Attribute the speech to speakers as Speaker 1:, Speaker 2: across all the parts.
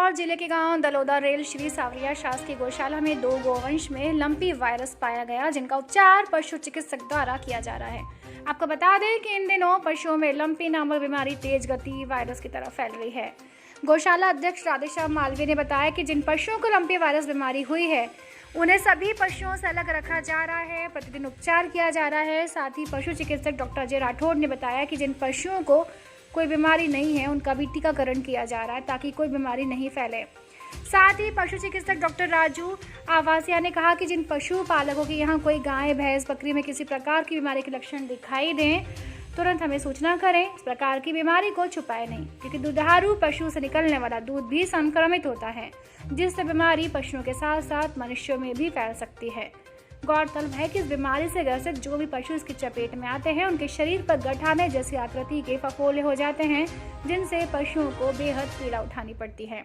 Speaker 1: इंदौर जिले के गांव दलोदा रेल श्री सावरिया शासकीय गौशाला में 2 गोवंश में लंपी वायरस पाया गया, जिनका उपचार पशु चिकित्सक द्वारा किया जा रहा है। आपको बता दें कि इन दिनों पशुओं में लंपी नामक बीमारी तेज गति वायरस की तरफ फैल रही है। गौशाला अध्यक्ष राधेश्याम मालवीय ने बताया कि जिन पशुओं को लंपी वायरस बीमारी हुई है उन्हें सभी पशुओं से अलग रखा जा रहा है, प्रतिदिन उपचार किया जा रहा है। साथ ही पशु चिकित्सक डॉक्टर अजय राठौड़ ने बताया कि जिन पशुओं को कोई बीमारी नहीं है उनका भी टीकाकरण किया जा रहा है ताकि कोई बीमारी नहीं फैले। साथ ही पशु चिकित्सक डॉक्टर राजू आवासिया ने कहा कि जिन पशु पालकों के यहाँ कोई गाय, भैंस, बकरी में किसी प्रकार की बीमारी के लक्षण दिखाई दें तुरंत हमें सूचना करें। इस प्रकार की बीमारी को छुपाए नहीं, क्योंकि दुधारू पशु से निकलने वाला दूध भी संक्रमित होता है, जिससे बीमारी पशुओं के साथ साथ मनुष्यों में भी फैल सकती है। गौरतलब है कि इस बीमारी से ग्रसित जो भी पशु इसकी चपेट में आते हैं उनके शरीर पर गठाने जैसी आकृति के फफोले हो जाते हैं, जिनसे पशुओं को बेहद पीड़ा उठानी पड़ती है।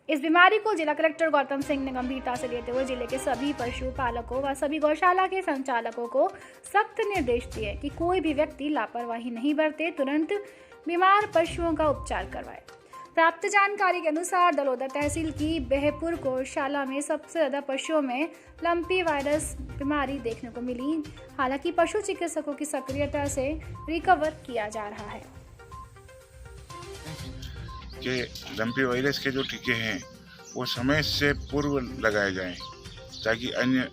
Speaker 1: इस बीमारी को जिला कलेक्टर गौतम सिंह ने गंभीरता से लेते हुए जिले के सभी पशु पालकों व सभी गौशाला के संचालकों को सख्त निर्देश दिए कि कोई भी व्यक्ति लापरवाही नहीं बरते, तुरंत बीमार पशुओं का उपचार करवाए। प्राप्त जानकारी के अनुसार दलोदा तहसील की बेहपुर गौशाला में सबसे ज़्यादा पशुओं में लंपी वायरस बीमारी देखने को मिली। हालांकि पशु चिकित्सकों की सक्रियता से रिकवर किया जा रहा है।
Speaker 2: कि लंपी वायरस के जो टीके हैं वो समय से पूर्व लगाए जाएं ताकि अन्य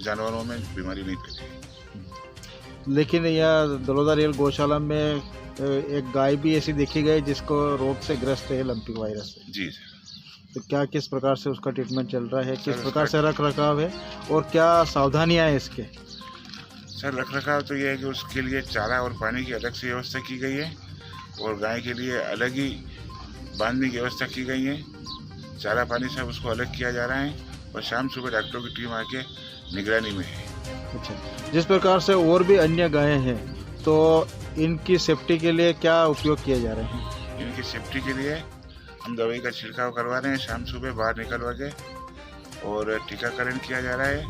Speaker 2: जानवरों में बीमारी नहीं फैले।
Speaker 3: लेकिन यह दलोदा रेल गौशाला में एक गाय भी ऐसी देखी गई जिसको रोग से ग्रस्त है लंपी वायरस से।
Speaker 2: जी सर।
Speaker 3: तो क्या किस प्रकार से उसका ट्रीटमेंट चल रहा है, किस प्रकार से रख रखाव है और क्या सावधानियां हैं इसके?
Speaker 2: सर रख रखाव तो ये है कि उसके लिए चारा और पानी की अलग से व्यवस्था की गई है और गाय के लिए अलग ही बांधने की व्यवस्था की गई है। चारा पानी सब उसको अलग किया जा रहा है और शाम सुबह डॉक्टरों की टीम आके निगरानी में है।
Speaker 3: अच्छा, जिस प्रकार से और भी अन्य गायें हैं तो इनकी सेफ्टी के लिए क्या उपयोग किए जा रहे हैं?
Speaker 2: इनकी सेफ्टी के लिए हम दवाई का छिड़काव करवा रहे हैं शाम सुबह बाहर निकलवा के, और टीकाकरण किया जा रहा है।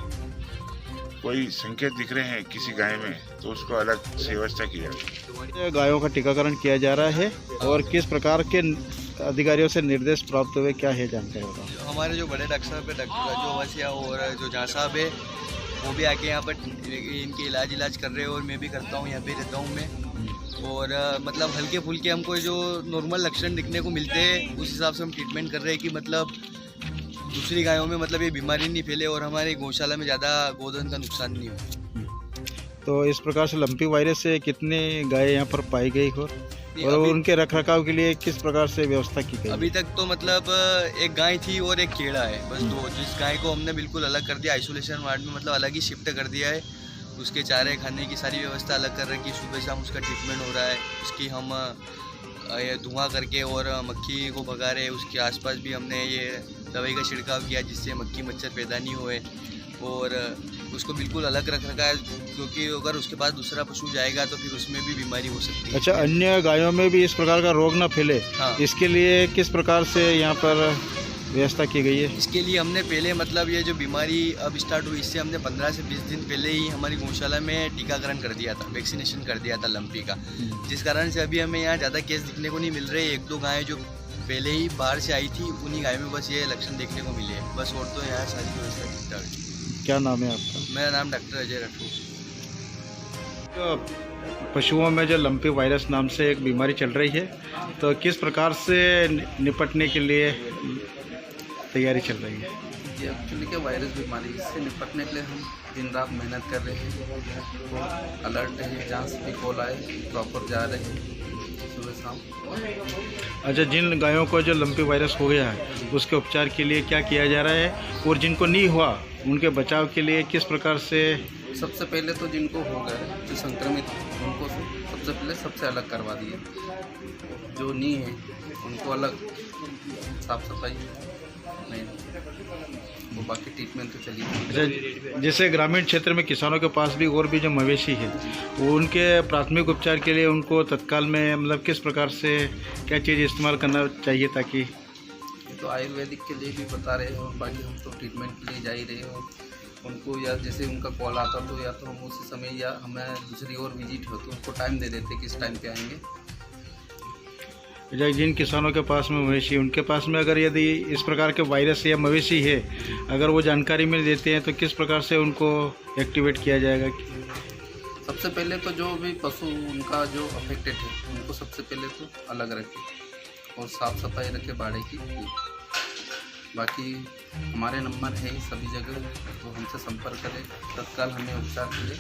Speaker 2: कोई संकेत दिख रहे हैं किसी गाय में तो उसको अलग से व्यवस्था की जा रही है।
Speaker 3: गायों का टीकाकरण किया जा रहा है और किस प्रकार के अधिकारियों से निर्देश प्राप्त हुए, क्या है जानकारी होगा?
Speaker 4: हमारे जो बड़े डॉक्टर साहब है, डॉक्टर जो वसिया और जो जहाँ साहब है वो भी आके यहाँ पर इनके इलाज कर रहे हैं और मैं भी करता हूँ, यहाँ पे रहता हूँ मैं। और मतलब हल्के फुल्के हमको जो नॉर्मल लक्षण दिखने को मिलते हैं उस हिसाब से हम ट्रीटमेंट कर रहे हैं कि मतलब दूसरी गायों में मतलब ये बीमारी नहीं फैले और हमारे गौशाला में ज़्यादा गोधन का नुकसान नहीं हो।
Speaker 3: तो इस प्रकार से लंपी वायरस से कितने गाय यहाँ पर पाई गई हो और उनके रख रखाव के लिए किस प्रकार से व्यवस्था की गई?
Speaker 4: अभी तक तो मतलब एक गाय थी और एक चेड़ा है, बस दो। जिस गाय को हमने बिल्कुल अलग कर दिया, आइसोलेशन वार्ड में मतलब अलग ही शिफ्ट कर दिया है। उसके चारे खाने की सारी व्यवस्था अलग कर रखी, सुबह शाम उसका ट्रीटमेंट हो रहा है। उसकी हम धुआं करके और मक्खी को भगा रहे हैं। उसके आसपास भी हमने ये दवाई का छिड़काव किया जिससे मक्खी मच्छर पैदा नहीं हुए, और उसको बिल्कुल अलग रख रखा है क्योंकि अगर उसके पास दूसरा पशु जाएगा तो फिर उसमें भी बीमारी हो सकती है।
Speaker 3: अच्छा, अन्य गायों में भी इस प्रकार का रोग न फैले,
Speaker 4: हाँ।
Speaker 3: इसके लिए किस प्रकार से यहाँ पर व्यवस्था की गई है?
Speaker 4: इसके लिए हमने पहले मतलब ये जो बीमारी अब स्टार्ट हुई इससे हमने 15 से 20 दिन पहले ही हमारी गौशाला में टीकाकरण कर दिया था, वैक्सीनेशन कर दिया था लंपी का, जिस कारण से अभी हमें यहाँ ज़्यादा केस दिखने को नहीं मिल रहे। 1-2 गायें जो पहले ही बाहर से आई थी उन्हीं गायों में बस ये लक्षण देखने को मिले हैं, बस। और तो यहाँ सारी व्यवस्था ठीक ठाक है।
Speaker 3: क्या नाम है आपका?
Speaker 4: मेरा नाम डॉक्टर अजय राठौड़।
Speaker 3: तो पशुओं में जो लंपी वायरस नाम से एक बीमारी चल रही है, तो किस प्रकार से निपटने के लिए तैयारी चल रही है?
Speaker 5: ये एक्चुअली क्या वायरस बीमारी, इससे निपटने के लिए हम दिन रात मेहनत कर रहे हैं, अलर्ट है, जहाँ से भी कॉल आए प्रॉपर जा रहे हैं सुबह शाम।
Speaker 3: अच्छा, जिन गायों को जो लंपी वायरस हो गया है उसके उपचार के लिए क्या किया जा रहा है और जिनको नहीं हुआ उनके बचाव के लिए किस प्रकार से?
Speaker 5: सबसे पहले तो जिनको हो गए, जो संक्रमित, उनको सबसे पहले सबसे अलग करवा दिए। जो नहीं है उनको अलग साफ सफाई नहीं, वो बाकी ट्रीटमेंट तो चलिए।
Speaker 3: अच्छा, जैसे ग्रामीण क्षेत्र में किसानों के पास भी और भी जो मवेशी है वो उनके प्राथमिक उपचार के लिए उनको तत्काल में मतलब किस प्रकार से क्या चीज़ इस्तेमाल करना चाहिए ताकि?
Speaker 5: तो आयुर्वेदिक के लिए भी बता रहे हो, बाकी हम तो ट्रीटमेंट के लिए जा ही रहे हो उनको, या जैसे उनका कॉल आता तो या तो हम उसी समय या हमें दूसरी और विजिट हो तो उनको टाइम दे देते किस टाइम पे आएंगे।
Speaker 3: जिन किसानों के पास में मवेशी, उनके पास में अगर यदि इस प्रकार के वायरस या मवेशी है, अगर वो जानकारी में देते हैं तो किस प्रकार से उनको एक्टिवेट किया जाएगा?
Speaker 5: सबसे पहले तो जो भी पशु उनका जो अफेक्टेड है उनको सबसे पहले तो अलग रखें और साफ़ सफाई रखें बाड़े की। बाकी हमारे नंबर है सभी जगह, तो हमसे संपर्क करें, तत्काल हमें उपचार मिले।